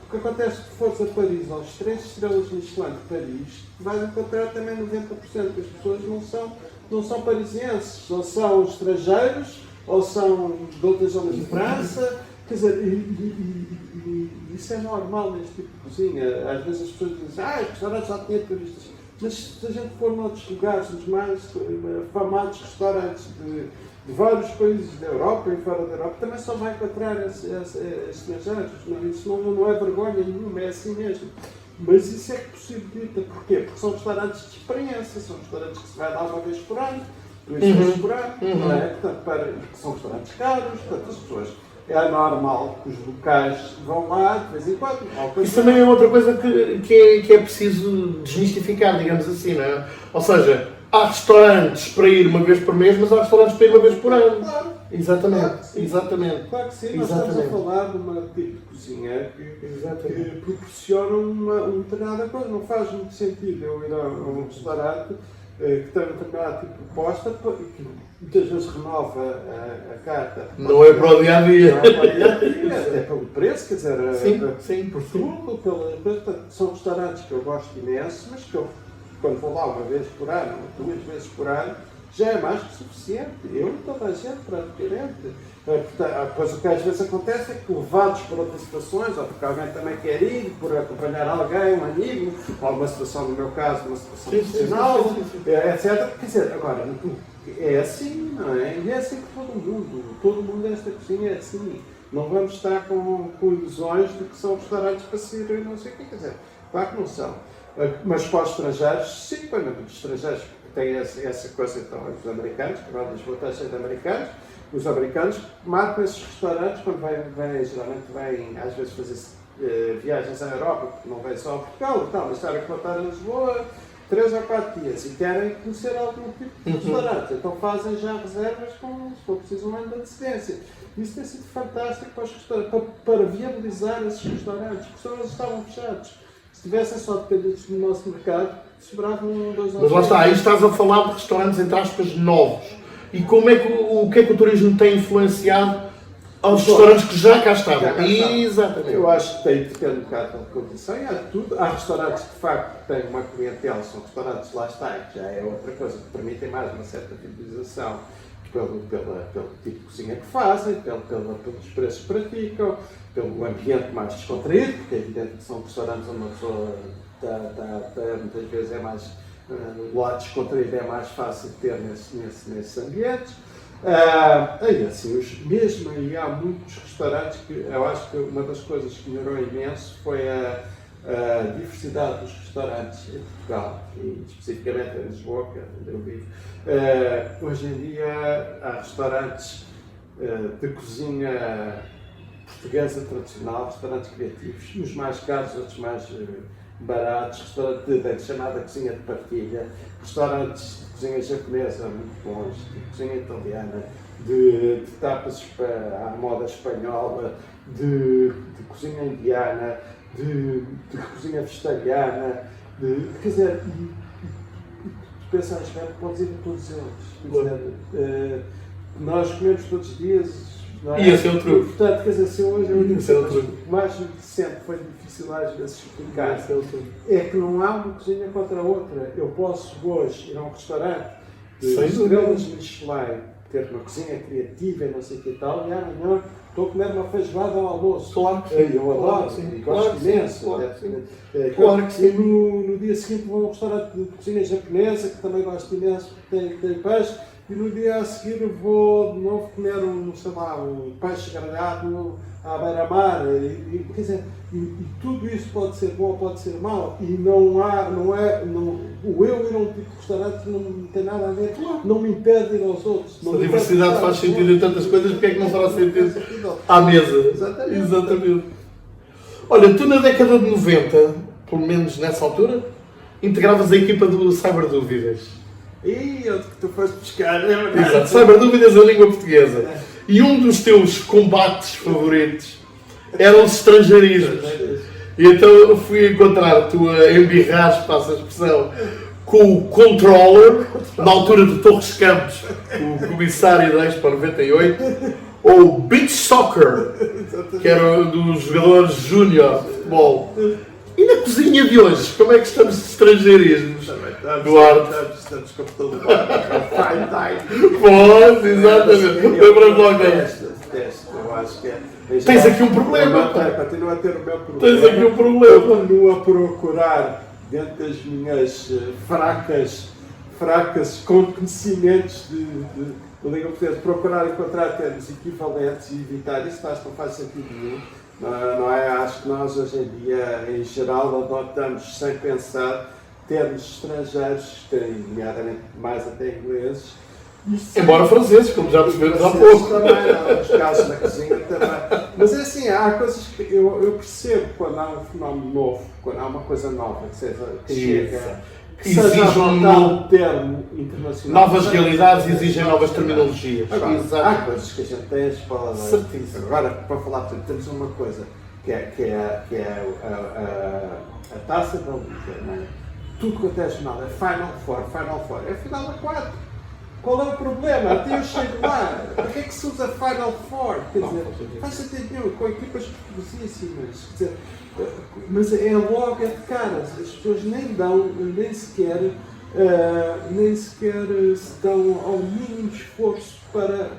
O que acontece se fores a Paris, aos 3 estrelas Michelin de Paris, vais encontrar também 90% das pessoas não são parisienses, ou são estrangeiros, ou são de outras zonas de França. Quer dizer, isso é normal neste tipo de cozinha. Às vezes as pessoas dizem, os restaurantes já tinham turistas. Mas se a gente for noutros lugares, nos mais afamados restaurantes de vários países da Europa e fora da Europa, também só vai encontrar estrangeiros. Isso não é vergonha nenhuma, é assim mesmo. Mas isso é que possibilita. Porquê? Porque são restaurantes de experiência, são restaurantes que se vai dar uma vez por ano, 2 vezes por ano, não é? Portanto, são restaurantes caros, portanto as pessoas... É normal que os locais vão lá de vez em quando. Isso também é outra coisa que é preciso desmistificar, digamos assim, não é? Ou seja, há restaurantes para ir uma vez por mês, mas há restaurantes para ir uma vez por ano. Claro. Exatamente. Claro que sim. Exatamente. Claro que sim, nós Exatamente. estamos a falar de uma tipo de cozinha que proporciona uma determinada coisa. Não faz muito sentido eu ir a um restaurante que tem um determinado tipo de proposta que muitas vezes renova a carta. Não é para o dia a dia. Não é para o dia a dia, até pelo preço, quer dizer, Sim, por tudo. São restaurantes que eu gosto imenso, mas que eu, quando vou lá uma vez por ano, 2 vezes por ano, já é mais que suficiente. Eu e toda a gente, praticamente. Pois o que às vezes acontece é que, levados por outras situações, ou porque alguém também quer ir, por acompanhar alguém, um amigo, ou uma situação, no meu caso, uma situação profissional, etc. Quer dizer, agora, é assim, não é? E é assim que todo mundo nesta cozinha é assim. Não vamos estar com ilusões de que são restaurantes para se ir e não sei o que, quer dizer, claro que não são. Mas para os estrangeiros, sim, para os estrangeiros têm essa coisa, então, os americanos, que agora Lisboa está cheio de americanos, os americanos marcam esses restaurantes quando geralmente vêm, às vezes, fazer viagens à Europa, porque não vêm só a Portugal, então, mas estarem a contar a Lisboa 3 ou 4 dias e querem conhecer algum tipo de restaurante, então fazem já reservas com, se for preciso, um ano de antecedência. Isso tem sido fantástico para os restaurantes, para viabilizar esses restaurantes, porque senão eles estavam fechados. Se tivessem só dependidos do nosso mercado, sobravam 2 ou 3. Mas lá está, aí estás a falar de restaurantes, entre aspas, novos. E como é que o que é que o turismo tem influenciado aos restaurantes que já cá estavam? Exatamente. Eu acho que tem de depender um bocado da condição e há restaurantes que de facto têm uma clientela, são restaurantes, lá está, que já é outra coisa, que permitem mais uma certa fidelização pelo tipo de cozinha que fazem, pelos preços que praticam, pelo ambiente mais descontraído, porque é evidente que são restaurantes onde uma pessoa muitas vezes é mais, o lado descontraído é mais fácil de ter nesses ambientes. E assim, mesmo aí há muitos restaurantes que eu acho que uma das coisas que melhorou imenso foi a diversidade dos restaurantes em Portugal, e especificamente em Lisboa, que é onde eu vivo. Hoje em dia há restaurantes de cozinha portuguesa tradicional, restaurantes criativos, uns mais caros, outros mais baratos, restaurantes da chamada cozinha de partilha, restaurantes de cozinha japonesa muito bons, de cozinha italiana, de tapas à moda espanhola, de cozinha indiana, de cozinha vegetariana, quer dizer, tu pensas, podes ir a todos eles. Quer dizer, nós comemos todos os dias. Não é? E esse é o truque. Portanto, quer dizer, se hoje eu digo o mais recente foi difícil às vezes explicar, é que não há uma cozinha contra a outra. Eu posso hoje ir a um restaurante de estrelas Michelin, ter uma cozinha criativa e não sei o que e tal, e amanhã estou a comer uma feijoada ao almoço. Claro que sim. Eu adoro, gosto imenso. Claro que sim. No dia seguinte vou a um restaurante de cozinha japonesa, que também gosto imenso, porque tem peixe. e no dia a seguir vou de novo comer sei lá, um peixe grelhado à beira-mar. Quer dizer, e tudo isso pode ser bom ou pode ser mau, e o eu ir a um tipo de restaurante não tem nada a ver, não me impede de ir aos outros. Se a diversidade faz sentido em tantas coisas, porque é que não fará sentido à mesa? Exatamente. Olha, tu na década de 90, pelo menos nessa altura, integravas a equipa do Cyberdúvidas. E onde que tu foste buscar? Exato, Cyberdúvidas em língua portuguesa. E um dos teus combates favoritos eram os estrangeirismos. E então eu fui encontrar, tu a embirrares, passa a expressão, com o controller, na altura de Torres Campos, o comissário da Expo 98, ou Beach Soccer, que era um dos jogadores júnior de futebol. E na cozinha de hoje, como é que estamos de estrangeirismos? Duarte. Estamos com todo o fine dining. Pois, exatamente. Lembra-me logo disso. Detesto, eu acho que é. Tens aqui um problema. Continua a ter o meu problema. Tens aqui um problema. Eu continuo a procurar, dentro das minhas fracas conhecimentos de língua portuguesa, procurar encontrar termos equivalentes e evitar isso, não faz sentido nenhum. Não é? Acho que nós hoje em dia, em geral, adotamos sem pensar termos estrangeiros, que têm nomeadamente mais até ingleses. Embora franceses, como já percebemos há pouco. Também, nos casos da cozinha também. Mas é assim, há coisas que eu percebo quando há um fenómeno novo, quando há uma coisa nova que chega, que exige um termo internacional. Novas realidades exigem novas terminologias. Agora, há coisas que a gente tem a escola. Agora, para falar, temos uma coisa que é a taça da liga, não é? Tudo quanto é jornal é Final Four, é final a 4. Qual é o problema? Até eu chego lá. Para que é que se usa Final Four? Quer dizer, faz sentido nenhum, com equipas perigosíssimas. Quer dizer, mas é logo de caras. As pessoas nem sequer se dão ao mínimo esforço para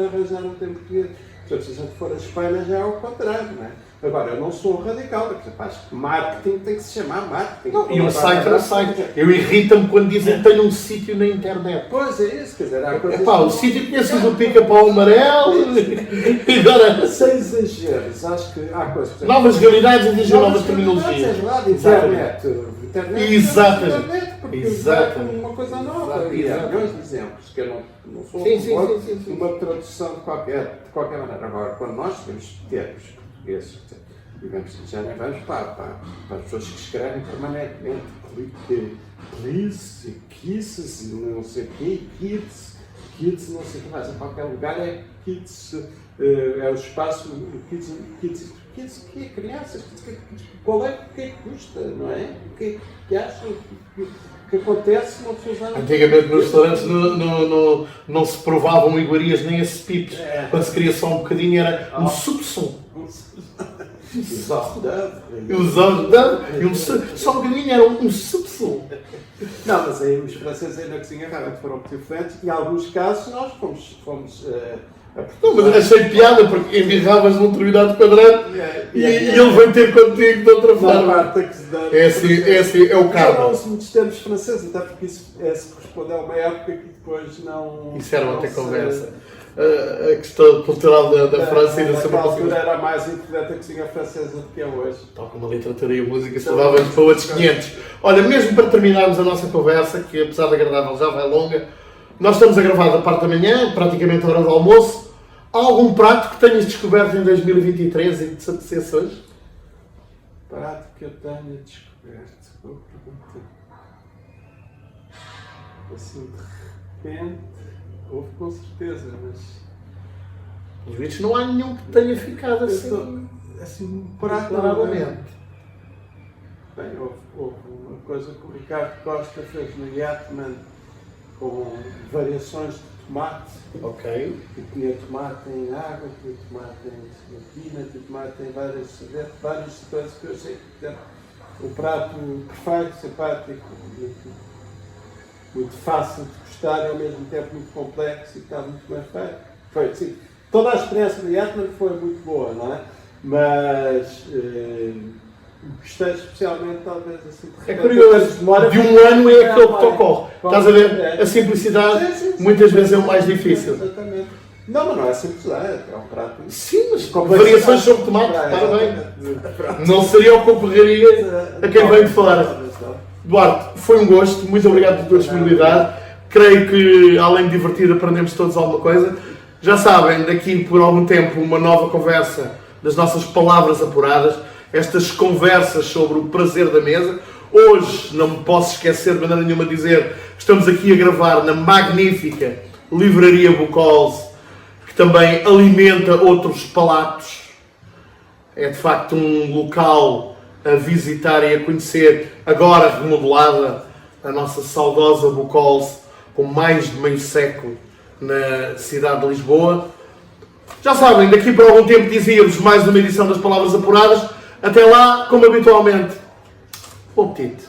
arranjar um tempo português. Se a gente for a Espanha já é ao contrário, não é? Agora, eu não sou um radical, acho que marketing tem que se chamar marketing. Não, e um site é um site. Eu irrita-me quando dizem que tenho um sítio na internet. Pois é isso, quer dizer, há coisas... O sítio conheces do pica-pau amarelo e agora... Sem exageros, acho que há coisas... Novas realidades exigem novas terminologias. É verdade, internet. Exatamente. Porque uma coisa nova. E há milhões de exemplos, que eu não sou uma tradução de qualquer maneira. Agora, quando nós temos termos portugueses, já nem vamos para as pessoas que escrevem permanentemente, please, kisses, não sei o quê, kids, não sei o que mais, em qualquer lugar é kids, é o espaço, kids que é crianças, qual é, o que é que custa, não é? O que acham que acontece uma pessoa usar... Antigamente nos restaurantes não se provavam iguarias nem esses pipos. Quando se queria só um bocadinho era um soupçon. Só um bocadinho era um soupçon. Não, mas aí os franceses aí na cozinha realmente foram muito diferentes e em alguns casos nós fomos não, mas achei piada porque embirravas num determinado quadrado e ele vai ter contigo de outra forma. É assim, é o karma. Não uso muitos termos franceses, até porque isso se corresponde a uma época que depois não... Isso era outra conversa. A questão cultural da França e da sua altura era mais importante a cozinha francesa do que é hoje. Tal como a literatura e a música, provavelmente para outros 500. Olha, mesmo para terminarmos a nossa conversa, que apesar de agradável já vai longa, nós estamos a gravar da parte da manhã, praticamente a hora do almoço. Há algum prato que tenhas descoberto em 2023 e que te satisfez hoje? Prato que eu tenha descoberto? Boa pergunta. Assim, de repente, houve com certeza, mas... Os bichos não há nenhum que tenha ficado assim um prato claramente. Bem, houve uma coisa que o Ricardo Costa fez no Yatman com variações de tomate. Ok. E tinha tomate em água, tinha tomate em gelatina, tinha tomate em várias coisas que eu achei que era um prato perfeito, simpático, muito fácil de gostar e ao mesmo tempo muito complexo e que estava muito bem feito. Foi assim, toda a experiência do Yatman foi muito boa, não é? Mas Gostei especialmente, talvez, assim, É curioso, de um ano é aquele que te ocorre. Estás a ver? A simplicidade muitas vezes é o mais difícil. Exatamente. Não, mas não é simples, é um prato. Sim, mas variações sobre tomate, parabéns. Não seria o que ocorreria a quem vem de fora. Duarte, foi um gosto, muito obrigado pela tua disponibilidade. Creio que, além de divertido, aprendemos todos alguma coisa. Já sabem, daqui por algum tempo, uma nova conversa das nossas palavras apuradas, estas conversas sobre o prazer da mesa. Hoje, não me posso esquecer de maneira nenhuma de dizer que estamos aqui a gravar na magnífica Livraria Bucols, que também alimenta outros palatos. É de facto um local a visitar e a conhecer, agora remodelada, a nossa saudosa Bucols, com mais de meio século na cidade de Lisboa. Já sabem, daqui por algum tempo dizia-vos mais uma edição das Palavras Apuradas. Até lá, como habitualmente, bom apetite.